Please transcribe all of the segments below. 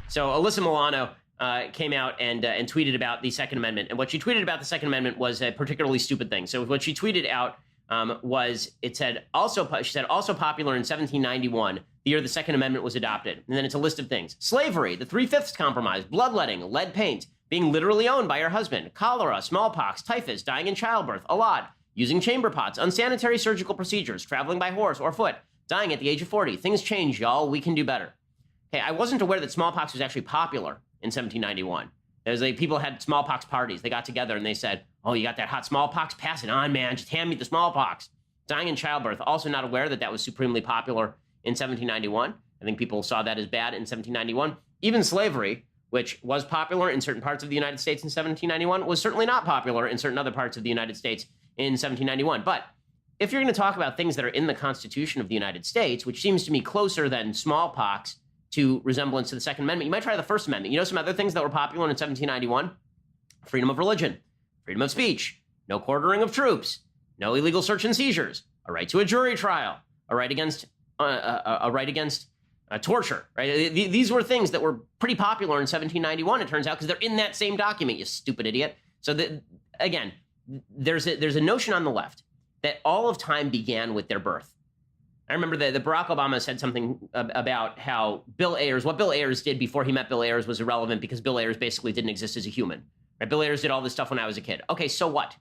So Alyssa Milano came out and tweeted about the Second Amendment. And what she tweeted about the Second Amendment was a particularly stupid thing. So what she tweeted out was, it said, she said, also popular in 1791, the year the Second Amendment was adopted. And then it's a list of things. Slavery, the 3/5 compromise, bloodletting, lead paint, being literally owned by her husband, cholera, smallpox, typhus, dying in childbirth, a lot, using chamber pots, unsanitary surgical procedures, traveling by horse or foot, dying at the age of 40. Things change, y'all. We can do better. Okay, I wasn't aware that smallpox was actually popular in 1791. There's people had smallpox parties. They got together and they said, oh, you got that hot smallpox? Pass it on, man. Just hand me the smallpox. Dying in childbirth. Also not aware that that was supremely popular in 1791. I think people saw that as bad in 1791. Even slavery, which was popular in certain parts of the United States in 1791, was certainly not popular in certain other parts of the United States in 1791. But if you're going to talk about things that are in the Constitution of the United States, which seems to me closer than smallpox to resemblance to the Second Amendment, you might try the First Amendment. You know some other things that were popular in 1791? Freedom of religion, freedom of speech, no quartering of troops, no illegal search and seizures, a right to a jury trial, a right against torture. Right? These were things that were pretty popular in 1791. It turns out, because they're in that same document. You stupid idiot. So again, there's a notion on the left that all of time began with their birth. I remember that Barack Obama said something about how what Bill Ayers did before he met Bill Ayers was irrelevant because Bill Ayers basically didn't exist as a human. Right? Bill Ayers did all this stuff when I was a kid. Okay, so what?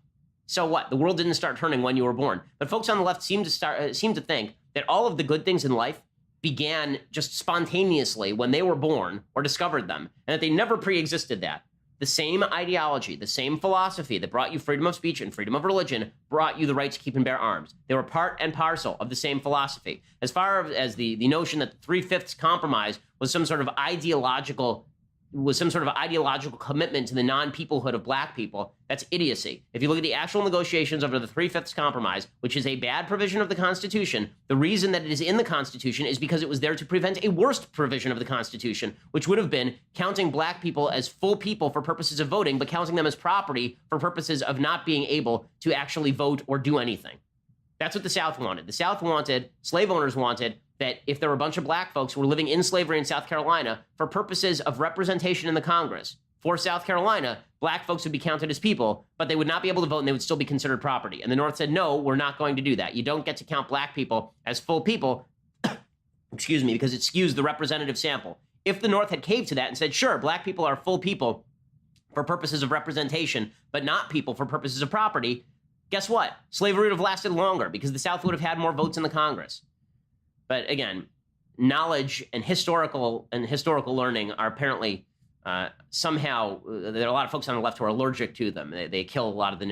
So what? The world didn't start turning when you were born. But folks on the left seem to think that all of the good things in life began just spontaneously when they were born or discovered them, and that they never pre-existed that. The same ideology, the same philosophy that brought you freedom of speech and freedom of religion brought you the right to keep and bear arms. They were part and parcel of the same philosophy. As far as the notion that the 3/5 compromise was some sort of ideological commitment to the non-peoplehood of black people, that's idiocy. If you look at the actual negotiations over the 3/5 compromise, which is a bad provision of the Constitution, the reason that it is in the Constitution is because it was there to prevent a worst provision of the Constitution, which would have been counting black people as full people for purposes of voting, but counting them as property for purposes of not being able to actually vote or do anything. That's what the South wanted. The South wanted, slave owners wanted, that if there were a bunch of black folks who were living in slavery in South Carolina, for purposes of representation in the Congress, for South Carolina, black folks would be counted as people, but they would not be able to vote and they would still be considered property. And the North said, no, we're not going to do that. You don't get to count black people as full people, excuse me, because it skews the representative sample. If the North had caved to that and said, sure, black people are full people for purposes of representation, but not people for purposes of property, guess what? Slavery would have lasted longer because the South would have had more votes in the Congress. But again, knowledge and historical learning are apparently somehow, there are a lot of folks on the left who are allergic to them. They kill a lot of the